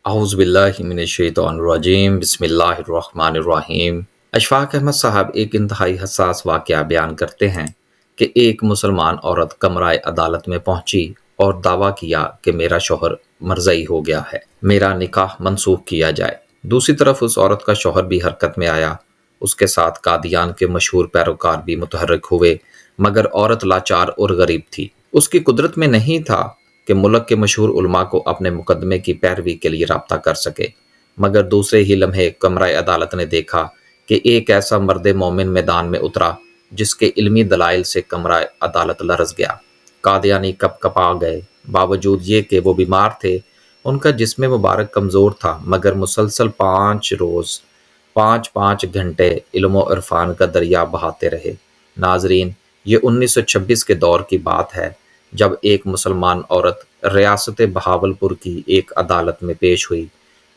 اعوذ باللہ من الشیطان الرجیم بسم اللہ الرحمن الرحیم۔ اشفاق احمد صاحب ایک انتہائی حساس واقعہ بیان کرتے ہیں کہ ایک مسلمان عورت کمرہ عدالت میں پہنچی اور دعویٰ کیا کہ میرا شوہر مرزئی ہو گیا ہے، میرا نکاح منسوخ کیا جائے۔ دوسری طرف اس عورت کا شوہر بھی حرکت میں آیا، اس کے ساتھ قادیان کے مشہور پیروکار بھی متحرک ہوئے، مگر عورت لاچار اور غریب تھی۔ اس کی قدرت میں نہیں تھا کہ ملک کے مشہور علماء کو اپنے مقدمے کی پیروی کے لیے رابطہ کر سکے، مگر دوسرے ہی لمحے کمرہ عدالت نے دیکھا کہ ایک ایسا مرد مومن میدان میں اترا جس کے علمی دلائل سے کمرہ عدالت لرز گیا۔ قادیانی کپ کپا گئے، باوجود یہ کہ وہ بیمار تھے، ان کا جسم مبارک کمزور تھا، مگر مسلسل 5 روز 5 گھنٹے علم و عرفان کا دریا بہاتے رہے۔ ناظرین، یہ 1926 کے دور کی بات ہے جب ایک مسلمان عورت ریاست بہاولپور کی ایک عدالت میں پیش ہوئی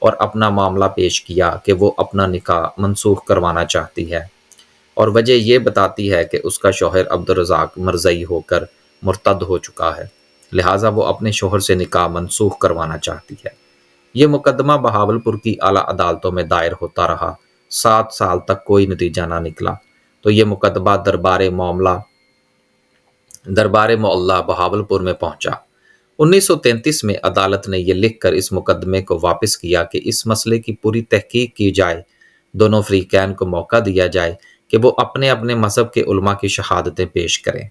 اور اپنا معاملہ پیش کیا کہ وہ اپنا نکاح منسوخ کروانا چاہتی ہے، اور وجہ یہ بتاتی ہے کہ اس کا شوہر عبدالرزاق مرزئی ہو کر مرتد ہو چکا ہے، لہٰذا وہ اپنے شوہر سے نکاح منسوخ کروانا چاہتی ہے۔ یہ مقدمہ بہاولپور کی اعلیٰ عدالتوں میں دائر ہوتا رہا، 7 سال تک کوئی نتیجہ نہ نکلا، تو یہ مقدمہ دربار معلیٰ بہاولپور میں پہنچا۔ 1933 میں عدالت نے یہ لکھ کر اس مقدمے کو واپس کیا کہ اس مسئلے کی پوری تحقیق کی جائے، دونوں فریقین کو موقع دیا جائے کہ وہ اپنے اپنے مذہب کے علماء کی شہادتیں پیش کریں،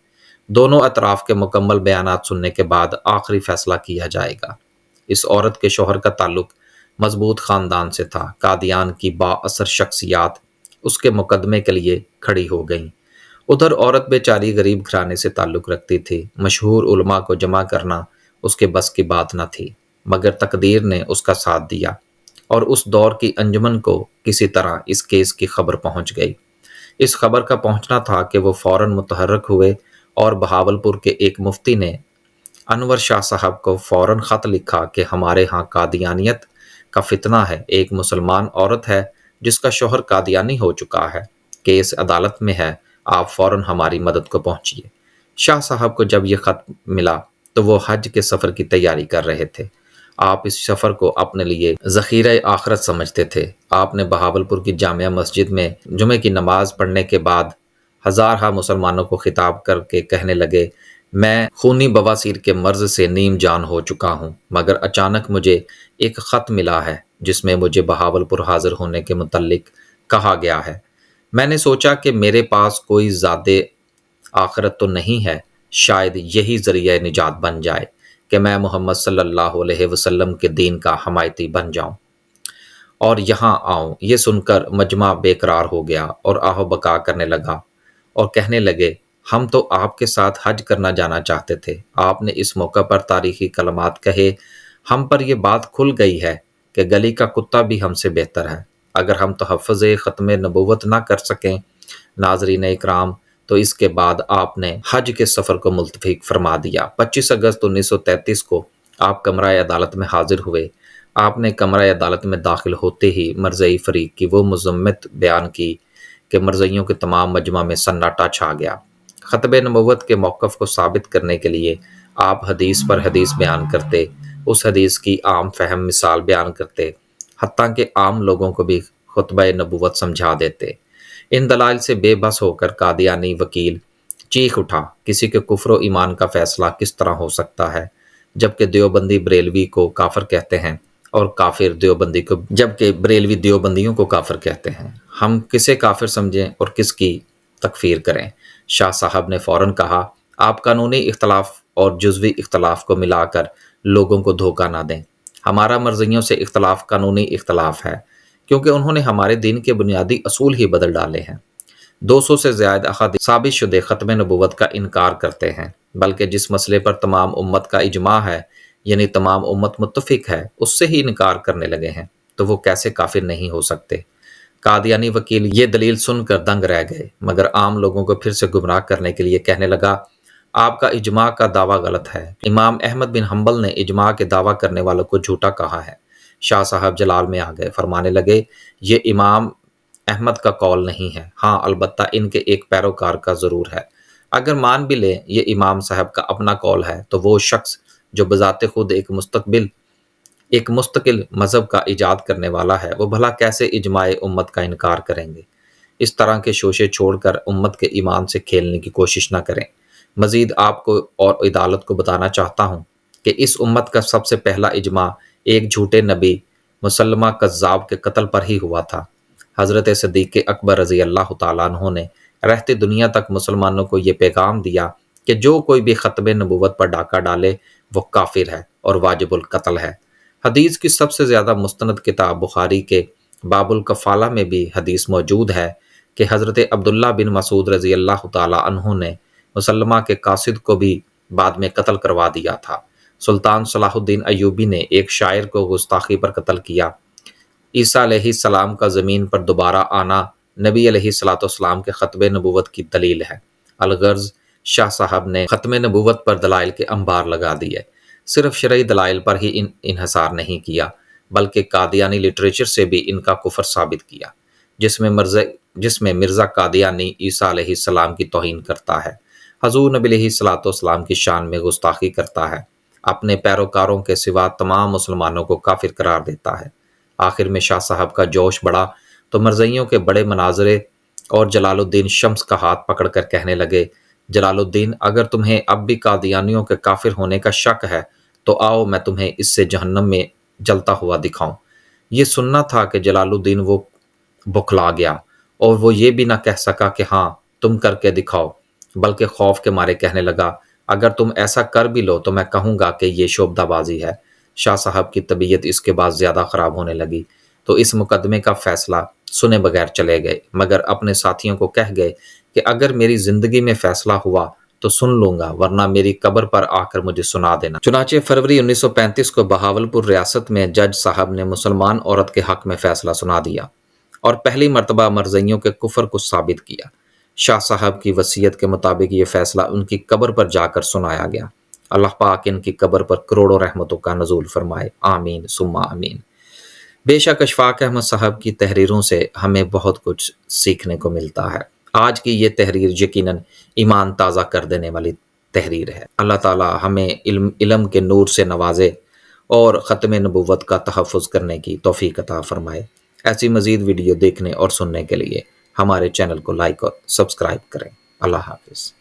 دونوں اطراف کے مکمل بیانات سننے کے بعد آخری فیصلہ کیا جائے گا۔ اس عورت کے شوہر کا تعلق مضبوط خاندان سے تھا، قادیان کی با اثر شخصیات اس کے مقدمے کے لیے کھڑی ہو گئیں۔ ادھر عورت بیچاری غریب گھرانے سے تعلق رکھتی تھی، مشہور علماء کو جمع کرنا اس کے بس کی بات نہ تھی، مگر تقدیر نے اس کا ساتھ دیا اور اس دور کی انجمن کو کسی طرح اس کیس کی خبر پہنچ گئی۔ اس خبر کا پہنچنا تھا کہ وہ فوراً متحرک ہوئے اور بہاولپور کے ایک مفتی نے انور شاہ صاحب کو فوراً خط لکھا کہ ہمارے ہاں قادیانیت کا فتنہ ہے، ایک مسلمان عورت ہے جس کا شوہر قادیانی ہو چکا ہے، کیس عدالت میں ہے، آپ فوراً ہماری مدد کو پہنچیے۔ شاہ صاحب کو جب یہ خط ملا تو وہ حج کے سفر کی تیاری کر رہے تھے۔ آپ اس سفر کو اپنے لیے ذخیرہ آخرت سمجھتے تھے۔ آپ نے بہاولپور کی جامع مسجد میں جمعے کی نماز پڑھنے کے بعد ہزارہ مسلمانوں کو خطاب کر کے کہنے لگے، میں خونی بواسیر کے مرض سے نیم جان ہو چکا ہوں، مگر اچانک مجھے ایک خط ملا ہے جس میں مجھے بہاولپور حاضر ہونے کے متعلق کہا گیا ہے۔ میں نے سوچا کہ میرے پاس کوئی زادِ آخرت تو نہیں ہے، شاید یہی ذریعہ نجات بن جائے کہ میں محمد صلی اللہ علیہ وسلم کے دین کا حمایتی بن جاؤں اور یہاں آؤں۔ یہ سن کر مجمع بے قرار ہو گیا اور آہ و بکا کرنے لگا اور کہنے لگے، ہم تو آپ کے ساتھ حج کرنا جانا چاہتے تھے، آپ نے اس موقع پر تاریخی کلمات کہے، ہم پر یہ بات کھل گئی ہے کہ گلی کا کتا بھی ہم سے بہتر ہے۔ اگر ہم تحفظ ختم نبوت نہ کر سکیں ناظرین اکرام، تو اس کے بعد آپ نے حج کے سفر کو ملتوی فرما دیا۔ 25 اگست 1933 کو آپ کمرہ عدالت میں حاضر ہوئے۔ آپ نے کمرہ عدالت میں داخل ہوتے ہی مرزئی فریق کی وہ مذمت بیان کی کہ مرزئیوں کے تمام مجمع میں سناٹا چھا گیا۔ ختم نبوت کے موقف کو ثابت کرنے کے لیے آپ حدیث پر حدیث بیان کرتے، اس حدیث کی عام فہم مثال بیان کرتے، حتیٰ کہ عام لوگوں کو بھی خطبہ نبوت سمجھا دیتے۔ ان دلائل سے بے بس ہو کر قادیانی وکیل چیخ اٹھا، کسی کے کفر و ایمان کا فیصلہ کس طرح ہو سکتا ہے، جبکہ دیوبندی بریلوی کو کافر کہتے ہیں اور جبکہ بریلوی دیوبندیوں کو کافر کہتے ہیں، ہم کسے کافر سمجھیں اور کس کی تکفیر کریں؟ شاہ صاحب نے فوراً کہا، آپ قانونی اختلاف اور جزوی اختلاف کو ملا کر لوگوں کو دھوکہ نہ دیں۔ ہمارا مرزئیوں سے اختلاف قانونی اختلاف ہے، کیونکہ انہوں نے ہمارے دین کے بنیادی اصول ہی بدل ڈالے ہیں۔ 200 سے زائد احادیث ثابت شدہ ختم نبوت کا انکار کرتے ہیں، بلکہ جس مسئلے پر تمام امت کا اجماع ہے، یعنی تمام امت متفق ہے، اس سے ہی انکار کرنے لگے ہیں، تو وہ کیسے کافر نہیں ہو سکتے؟ قادیانی وکیل یہ دلیل سن کر دنگ رہ گئے، مگر عام لوگوں کو پھر سے گمراہ کرنے کے لیے کہنے لگا، آپ کا اجماع کا دعویٰ غلط ہے۔ امام احمد بن حنبل نے اجماع کے دعویٰ کرنے والوں کو جھوٹا کہا ہے۔ شاہ صاحب جلال میں آ گئے، فرمانے لگے، یہ امام احمد کا قول نہیں ہے، ہاں البتہ ان کے ایک پیروکار کا ضرور ہے۔ اگر مان بھی لیں یہ امام صاحب کا اپنا قول ہے، تو وہ شخص جو بذات خود ایک مستقبل ایک مستقل مذہب کا ایجاد کرنے والا ہے، وہ بھلا کیسے اجماع امت کا انکار کریں گے؟ اس طرح کے شوشے چھوڑ کر امت کے ایمان سے کھیلنے کی کوشش نہ کریں۔ مزید آپ کو اور عدالت کو بتانا چاہتا ہوں کہ اس امت کا سب سے پہلا اجماع ایک جھوٹے نبی مسلمہ کذاب کے قتل پر ہی ہوا تھا۔ حضرت صدیق اکبر رضی اللہ تعالیٰ عنہ نے رہتے دنیا تک مسلمانوں کو یہ پیغام دیا کہ جو کوئی بھی ختم نبوت پر ڈاکہ ڈالے وہ کافر ہے اور واجب القتل ہے۔ حدیث کی سب سے زیادہ مستند کتاب بخاری کے باب الکفالہ میں بھی حدیث موجود ہے کہ حضرت عبداللہ بن مسعود رضی اللہ تعالیٰ عنہ نے مسلمہ کے قاصد کو بھی بعد میں قتل کروا دیا تھا۔ سلطان صلاح الدین ایوبی نے ایک شاعر کو گستاخی پر قتل کیا۔ عیسیٰ علیہ السلام کا زمین پر دوبارہ آنا نبی علیہ الصلوۃ والسلام کے ختم نبوت کی دلیل ہے۔ الغرض شاہ صاحب نے ختم نبوت پر دلائل کے انبار لگا دیے۔ صرف شرعی دلائل پر ہی انحصار نہیں کیا بلکہ قادیانی لٹریچر سے بھی ان کا کفر ثابت کیا، جس میں مرزا قادیانی عیسیٰ علیہ السلام کی توہین کرتا ہے، حضور نبی علیہ الصلوۃ والسلام کی شان میں گستاخی کرتا ہے، اپنے پیروکاروں کے سوا تمام مسلمانوں کو کافر قرار دیتا ہے۔ آخر میں شاہ صاحب کا جوش بڑھا تو مرزائیوں کے بڑے مناظرے اور جلال الدین شمس کا ہاتھ پکڑ کر کہنے لگے، جلال الدین، اگر تمہیں اب بھی قادیانیوں کے کافر ہونے کا شک ہے تو آؤ میں تمہیں اس سے جہنم میں جلتا ہوا دکھاؤں۔ یہ سننا تھا کہ جلال الدین وہ بکھلا گیا اور وہ یہ بھی نہ کہہ سکا کہ ہاں تم کر کے دکھاؤ، بلکہ خوف کے مارے کہنے لگا، اگر تم ایسا کر بھی لو تو میں کہوں گا کہ یہ شعبدہ بازی ہے۔ شاہ صاحب کی طبیعت اس کے بعد زیادہ خراب ہونے لگی تو اس مقدمے کا فیصلہ سنے بغیر چلے گئے، مگر اپنے ساتھیوں کو کہہ گئے کہ اگر میری زندگی میں فیصلہ ہوا تو سن لوں گا، ورنہ میری قبر پر آ کر مجھے سنا دینا۔ چنانچہ فروری 1935 کو بہاولپور ریاست میں جج صاحب نے مسلمان عورت کے حق میں فیصلہ سنا دیا اور پہلی مرتبہ مرزائیوں کے کفر کو ثابت کیا۔ شاہ صاحب کی وصیت کے مطابق یہ فیصلہ ان کی قبر پر جا کر سنایا گیا۔ اللہ پاک ان کی قبر پر کروڑوں رحمتوں کا نزول فرمائے، آمین ثم آمین۔ بے شک اشفاق احمد صاحب کی تحریروں سے ہمیں بہت کچھ سیکھنے کو ملتا ہے۔ آج کی یہ تحریر یقیناً ایمان تازہ کر دینے والی تحریر ہے۔ اللہ تعالی ہمیں علم کے نور سے نوازے اور ختم نبوت کا تحفظ کرنے کی توفیق عطا فرمائے۔ ایسی مزید ویڈیو دیکھنے اور سننے کے لیے ہمارے چینل کو لائک اور سبسکرائب کریں۔ اللہ حافظ۔